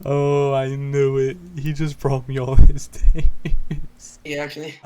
Oh, I knew it. He just brought me all his days. Yeah, actually.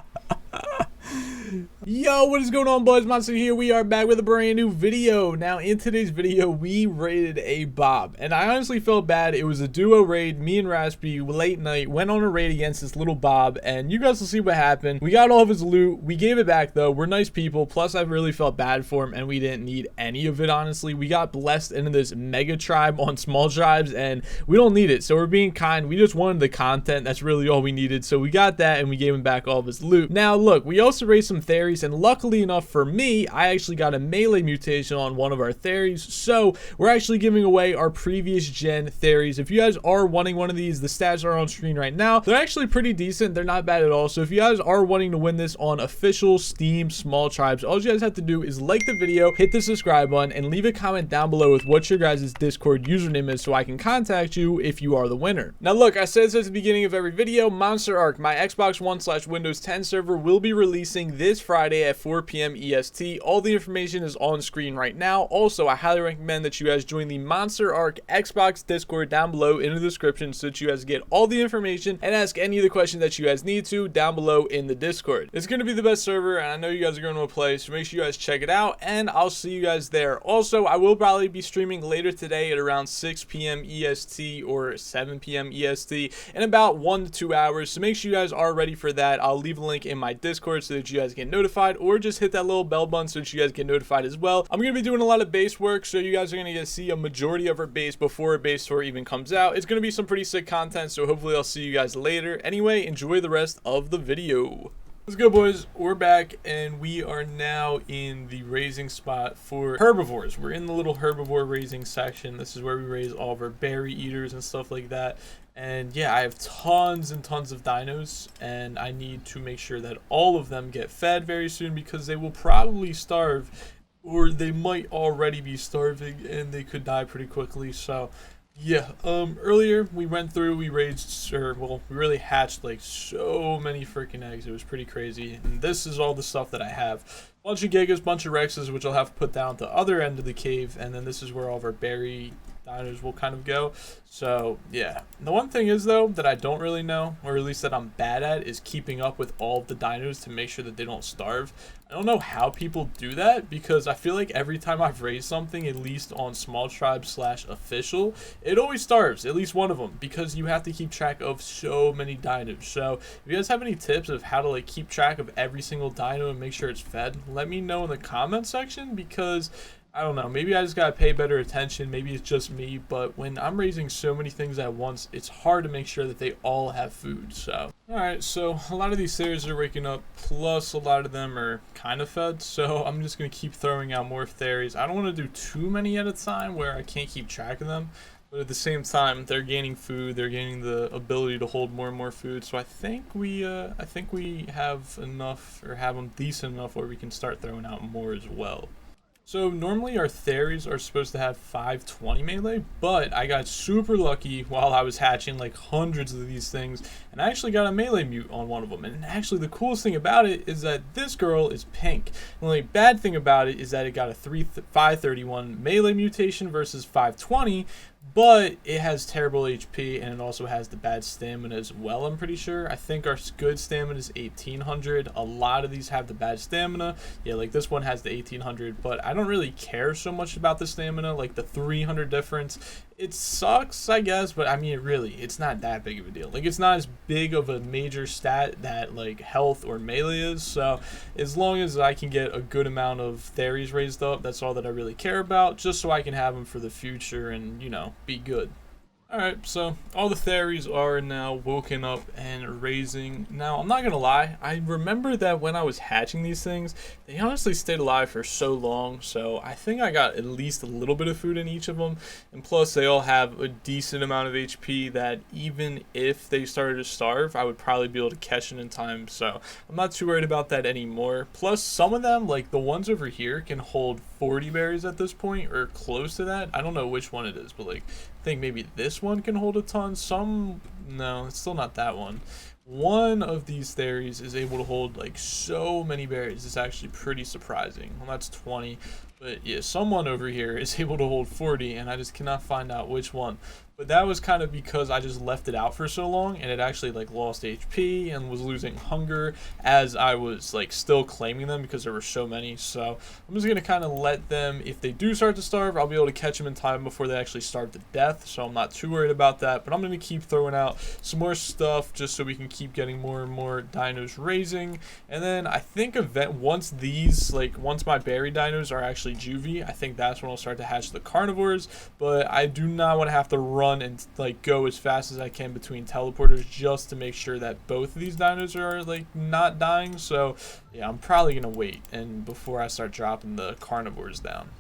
Yo, what is going on, boys? Monster here. We are back with a brand new video. Now, in today's video, we raided a Bob, and I honestly felt bad. It was a duo raid. Me and Raspy, late night, went on a raid against this little Bob, and you guys will see what happened. We got all of his loot. We gave it back, though. We're nice people. Plus, I really felt bad for him, and we didn't need any of it, honestly. We got blessed into this mega tribe on small tribes, and we don't need it, so we're being kind. We just wanted the content. That's really all we needed, so we got that, and we gave him back all of his loot. Now, look, we also raised some theories, and luckily enough for me, I actually got a melee mutation on one of our theories, so we're actually giving away our previous gen theories. If you guys are wanting one of these, the stats are on screen right now. They're actually pretty decent. They're not bad at all. So if you guys are wanting to win this on official Steam small tribes, all you guys have to do is like the video, hit the subscribe button, and leave a comment down below with what your guys' Discord username is so I can contact you if you are the winner. Now look, I said this at the beginning of every video, Monster Ark, my Xbox One/Windows 10 server, will be releasing this Friday at 4 p.m. EST. All the information is on screen right now. Also, I highly recommend that you guys join the Monster Ark Xbox Discord down below in the description so that you guys get all the information and ask any of the questions that you guys need to down below in the Discord. It's going to be the best server, and I know you guys are going to play, so make sure you guys check it out, and I'll see you guys there. Also, I will probably be streaming later today at around 6 p.m. EST or 7 p.m. EST in about 1 to 2 hours, so make sure you guys are ready for that. I'll leave a link in my Discord so that you guys get notified, or just hit that little bell button so that you guys get notified as well. I'm going to be doing a lot of base work, so you guys are going to get to see a majority of our base before a base tour even comes out. It's going to be some pretty sick content, so hopefully I'll see you guys later. Anyway, enjoy the rest of the video. Let's go, boys. We're back, and we are now in the raising spot for herbivores. We're in the little herbivore raising section. This is where we raise all of our berry eaters and stuff like that. And yeah, I have tons and tons of dinos, and I need to make sure that all of them get fed very soon because they will probably starve, or they might already be starving and they could die pretty quickly. So yeah, earlier we went through, we raised, or well, we really hatched like so many freaking eggs. It was pretty crazy. And this is all the stuff that I have. Bunch of gigas, bunch of rexes, which I'll have to put down at the other end of the cave. And then this is where all of our berry dinos will kind of go. So yeah, the one thing is though that I don't really know, or at least that I'm bad at, is keeping up with all of the dinos to make sure that they don't starve. I don't know how people do that, because I feel like every time I've raised something, at least on small tribe / official, it always starves, at least one of them, because you have to keep track of so many dinos. So if you guys have any tips of how to like keep track of every single dino and make sure it's fed, let me know in the comment section, because I don't know, maybe I just gotta pay better attention, maybe it's just me, but when I'm raising so many things at once, it's hard to make sure that they all have food. So alright, so a lot of these theories are waking up, plus a lot of them are kind of fed, so I'm just gonna keep throwing out more theories. I don't want to do too many at a time where I can't keep track of them, but at the same time they're gaining food, they're gaining the ability to hold more and more food. So I think we have enough, or have them decent enough where we can start throwing out more as well. So normally our theories are supposed to have 520 melee, but I got super lucky while I was hatching like hundreds of these things, and I actually got a melee mute on one of them. And actually the coolest thing about it is that this girl is pink. The only bad thing about it is that it got a 531 melee mutation versus 520, but it has terrible HP, and it also has the bad stamina as well, I'm pretty sure. I think our good stamina is 1800. A lot of these have the bad stamina. Yeah, like this one has the 1800, but I don't really care so much about the stamina, like the 300 difference. It sucks, I guess, but I mean, it's not that big of a deal. Like, it's not as big of a major stat that like health or melee is. So as long as I can get a good amount of theories raised up, that's all that I really care about, just so I can have them for the future and, you know, be good. Alright, so all the theories are now woken up and raising. Now, I'm not gonna lie, I remember that when I was hatching these things, they honestly stayed alive for so long, so I think I got at least a little bit of food in each of them, and plus they all have a decent amount of HP that even if they started to starve, I would probably be able to catch it in time, so I'm not too worried about that anymore. Plus, some of them, like the ones over here, can hold 40 berries at this point, or close to that. I don't know which one it is, but like, I think maybe this one can hold a ton. Some, no, it's still not that one. One of these theories is able to hold like so many berries. It's actually pretty surprising. Well, that's 20, but yeah, someone over here is able to hold 40, and I just cannot find out which one. But that was kind of because I just left it out for so long, and it actually like lost HP and was losing hunger as I was like still claiming them because there were so many. So I'm just gonna kind of let them, if they do start to starve, I'll be able to catch them in time before they actually starve to death. So I'm not too worried about that. But I'm gonna keep throwing out some more stuff just so we can keep getting more and more dinos raising. And then I think once my berry dinos are actually juvie, I think that's when I'll start to hatch the carnivores. But I do not want to have to run and like go as fast as I can between teleporters just to make sure that both of these dinos are like not dying. So yeah, I'm probably gonna wait and before I start dropping the carnivores down.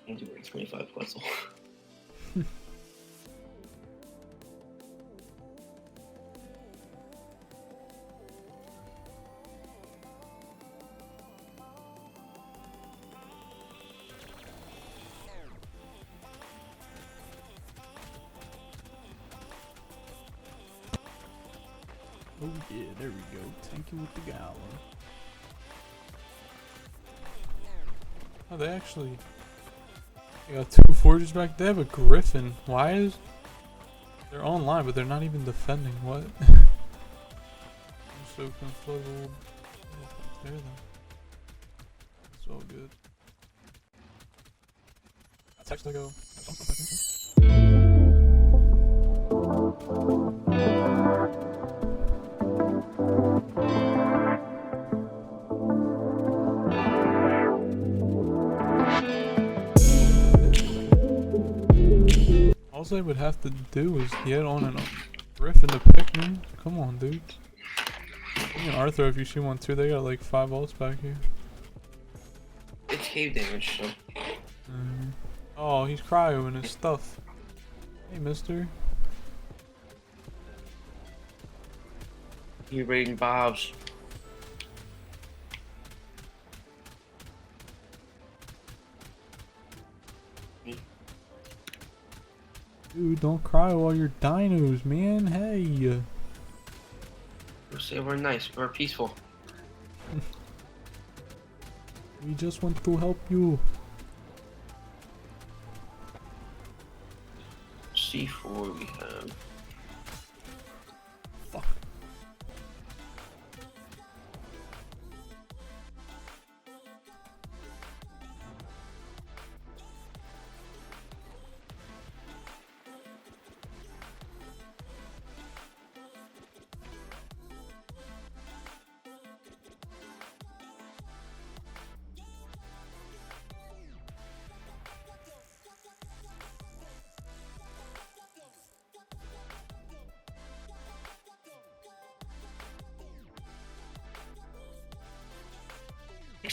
I'm doing 25 colossal. Oh yeah, there we go. Tank it with the goblin. Oh, they got two forges back. They have a griffin. Why is they're online, but they're not even defending? What? I'm so confuzzled. There then. It's all good. That's actually go. All I would have to do is get on a griffin to pick me. Come on, dude. Even Arthur, if you see one too, they got like 5 ults back here. It's cave damage, so. Oh, he's cryoing his stuff. Hey, mister. You're raiding Bob's. Dude, don't cry while you're dinos, man. Hey. We'll say we're nice, we're peaceful. We just want to help you. C4 we have. Fuck.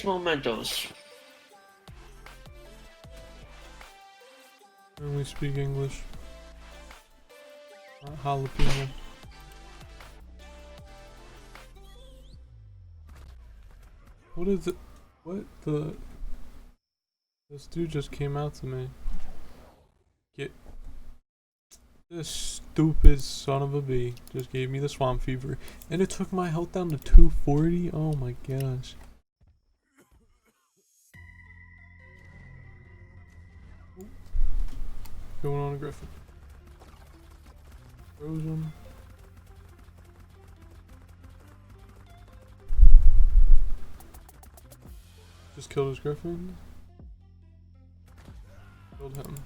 Mementos. I only speak English. Not jalapeno. What is it? What the? This dude just came out to me. Get this stupid son of a bee just gave me the swamp fever, and it took my health down to 240. Oh my gosh. Going on a griffin. Froze him. Just killed his griffin. Killed him.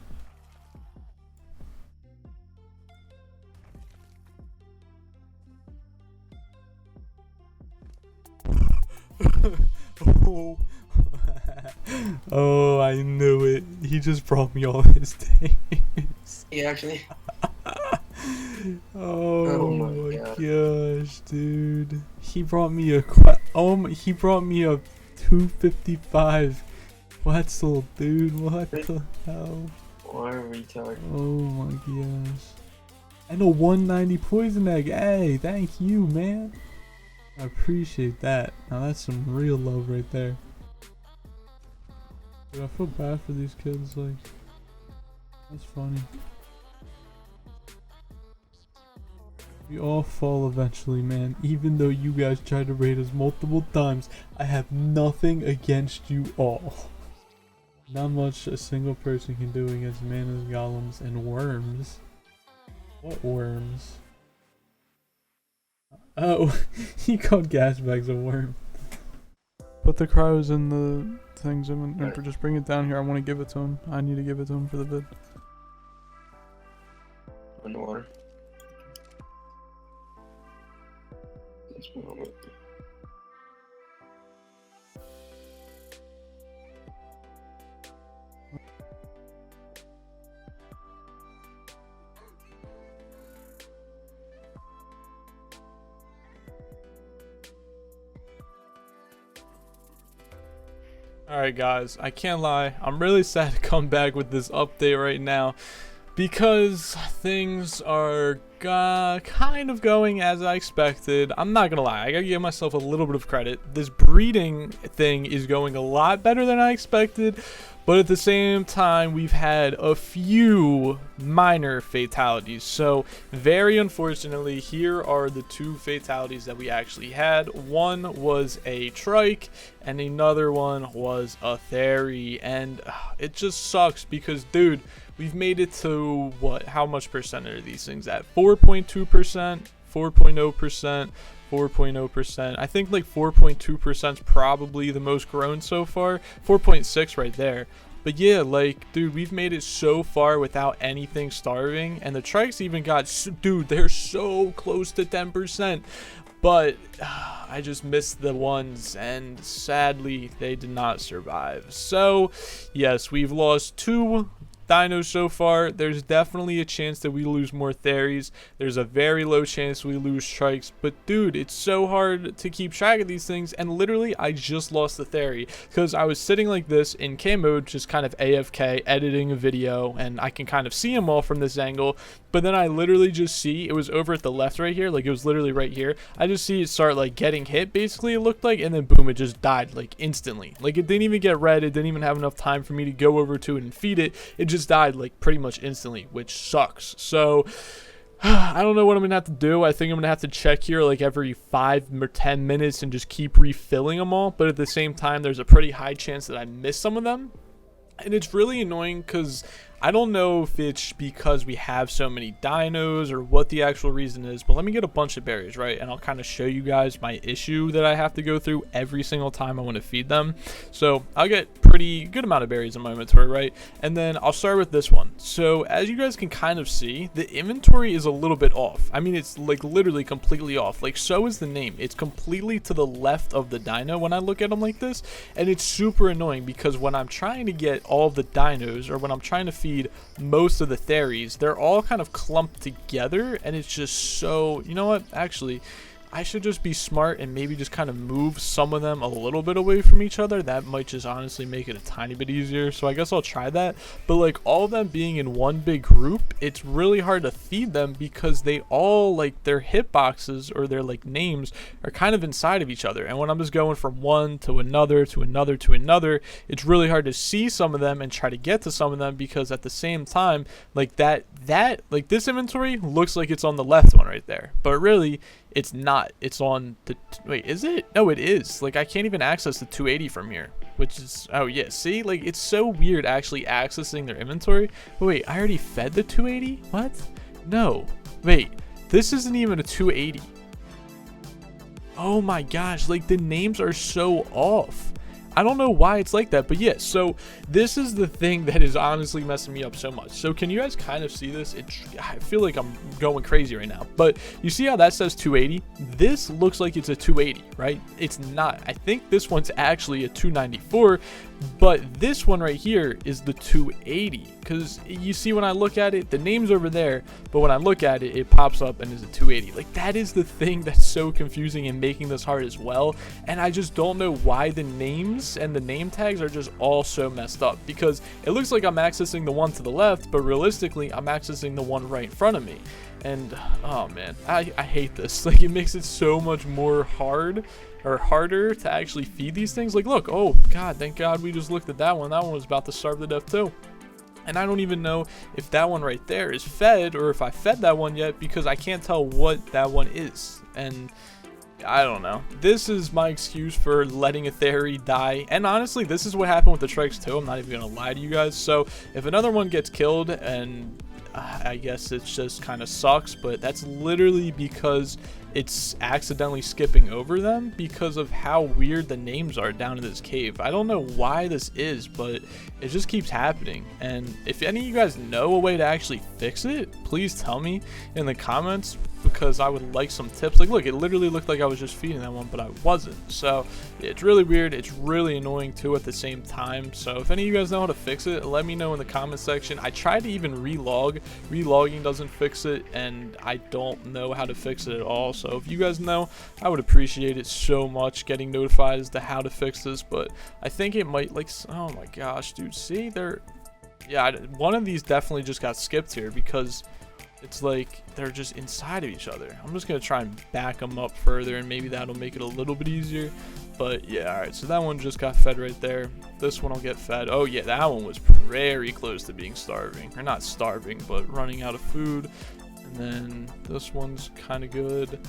Oh. Oh, I knew it. He just brought me all his things. Yeah, actually. Oh my my God. gosh, dude. He brought me a he brought me a 255 Quetzal, dude. What the hell? What a retard. Oh my gosh. And a 190 poison egg. Hey, thank you, man. I appreciate that. Now that's some real love right there. Dude, I feel bad for these kids, like, that's funny. We all fall eventually, man. Even though you guys tried to raid us multiple times, I have nothing against you all. Not much a single person can do against manas, golems, and worms. What worms? Oh, he called Gasbags a worm. Put the cryos in the things and just bring it down here. I want to give it to him. I need to give it to him for the vid. In the water. Let's move on. Alright guys, I can't lie, I'm really sad to come back with this update right now because things are kind of going as I expected. I'm not gonna lie, I gotta give myself a little bit of credit. This breeding thing is going a lot better than I expected, but at the same time we've had a few minor fatalities. So very unfortunately, here are the two fatalities that we actually had. One was a trike and another one was a theory, and it just sucks because, dude, we've made it to what, how much percent are these things at? 4.2%, 4.0%, 4.0%. I think like 4.2% is probably the most grown so far. 4.6 right there. But yeah, like, dude, we've made it so far without anything starving, and the trikes even got, dude, they're so close to 10%. But I just missed the ones, and sadly they did not survive. So yes, we've lost 2 dinos so far. There's definitely a chance that we lose more theories. There's a very low chance we lose strikes, but dude, it's so hard to keep track of these things. And literally I just lost the theory because I was sitting like this in cam mode, just kind of AFK editing a video, and I can kind of see them all from this angle. But then I literally just see it was over at the left right here, like it was literally right here. I just see it start like getting hit, basically it looked like, and then boom, it just died like instantly. Like it didn't even get red, it didn't even have enough time for me to go over to it and feed it. It just died like pretty much instantly, which sucks. So I don't know what I'm gonna have to do. I think I'm gonna have to check here like every 5 or 10 minutes and just keep refilling them all. But at the same time, there's a pretty high chance that I miss some of them. And it's really annoying because I don't know if it's because we have so many dinos or what the actual reason is, but let me get a bunch of berries, right? And I'll kind of show you guys my issue that I have to go through every single time I want to feed them. So I'll get pretty good amount of berries in my inventory, right? And then I'll start with this one. So as you guys can kind of see, the inventory is a little bit off. I mean, it's like literally completely off. Like, so is the name. It's completely to the left of the dino when I look at them like this. And it's super annoying because when I'm trying to get all of the dinos, or when I'm trying to feed most of the theories, they're all kind of clumped together, and it's just so, you know what, actually I should just be smart and maybe just kind of move some of them a little bit away from each other. That might just honestly make it a tiny bit easier. So I guess I'll try that. But like all of them being in one big group, it's really hard to feed them because they all, like, their hitboxes or their like names are kind of inside of each other. And when I'm just going from one to another to another to another, it's really hard to see some of them and try to get to some of them, because at the same time, like that like this inventory looks like it's on the left one right there, but really it's not. It's on the, wait, is it? No, it is. Like I can't even access the 280 from here, which is, oh yeah, see, like it's so weird actually accessing their inventory. But wait, I already fed the 280? What? No, wait, this isn't even a 280. Oh my gosh, like the names are so off. I don't know why it's like that, but yeah, so this is the thing that is honestly messing me up so much. So can you guys kind of see this? I feel like I'm going crazy right now, but you see how that says 280? This looks like it's a 280, right? It's not. I think this one's actually a 294, But this one right here is the 280, because you see when I look at it, the name's over there, but when I look at it, it pops up and is a 280. Like, that is the thing that's so confusing and making this hard as well. And I just don't know why the names and the name tags are just all so messed up, because it looks like I'm accessing the one to the left, but realistically I'm accessing the one right in front of me. And oh man, I hate this. Like, it makes it so much more harder to actually feed these things. Like, look, oh god, thank god we just looked at that one. That one was about to starve to death too. And I don't even know if that one right there is fed or if I fed that one yet, because I can't tell what that one is. And I don't know. This is my excuse for letting a theory die. And honestly, this is what happened with the trikes too. I'm not even gonna lie to you guys. So if another one gets killed, and I guess it just kind of sucks, but that's literally because it's accidentally skipping over them because of how weird the names are down in this cave. I don't know why this is, but it just keeps happening. And if any of you guys know a way to actually fix it, please tell me in the comments, because I would like some tips. Like, look, it literally looked like I was just feeding that one, but I wasn't. So it's really weird. It's really annoying too at the same time. So if any of you guys know how to fix it, let me know in the comment section. I tried to even relog. Relogging doesn't fix it, and I don't know how to fix it at all. So if you guys know, I would appreciate it so much, getting notified as to how to fix this. But I think it might, like, oh my gosh, dude, see, yeah, one of these definitely just got skipped here, because it's like they're just inside of each other. I'm just gonna try and back them up further, and maybe that'll make it a little bit easier. But yeah, all right, so that one just got fed right there. This one will get fed. Oh yeah, that one was very close to being starving, or not starving, but running out of food. And then this one's kind of good.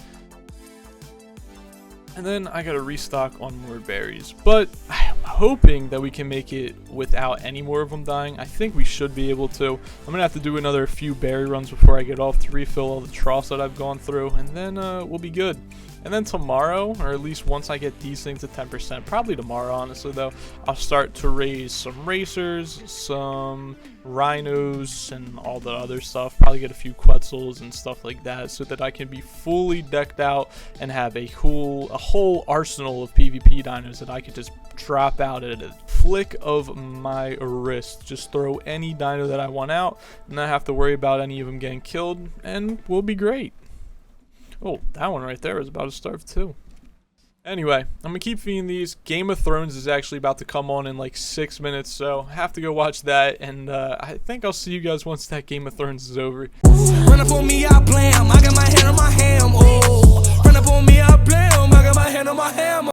And then I gotta restock on more berries, but I'm hoping that we can make it without any more of them dying. I think we should be able to. I'm gonna have to do another few berry runs before I get off to refill all the troughs that I've gone through, and then we'll be good. And then tomorrow, or at least once I get these things to 10%, probably tomorrow honestly though, I'll start to raise some racers, some rhinos, and all the other stuff. Probably get a few quetzals and stuff like that, so that I can be fully decked out and have a whole arsenal of PvP dinos that I could just drop out at a flick of my wrist. Just throw any dino that I want out, and not have to worry about any of them getting killed, and we'll be great. Oh, that one right there is about to starve too. Anyway, I'm gonna keep feeding these. Game of Thrones is actually about to come on in like 6 minutes, so I have to go watch that, and I think I'll see you guys once that Game of Thrones is over. Run up on me, I blam. I got my hand on my ham. Oh, run up on me, I blam. I got my hand on my ham.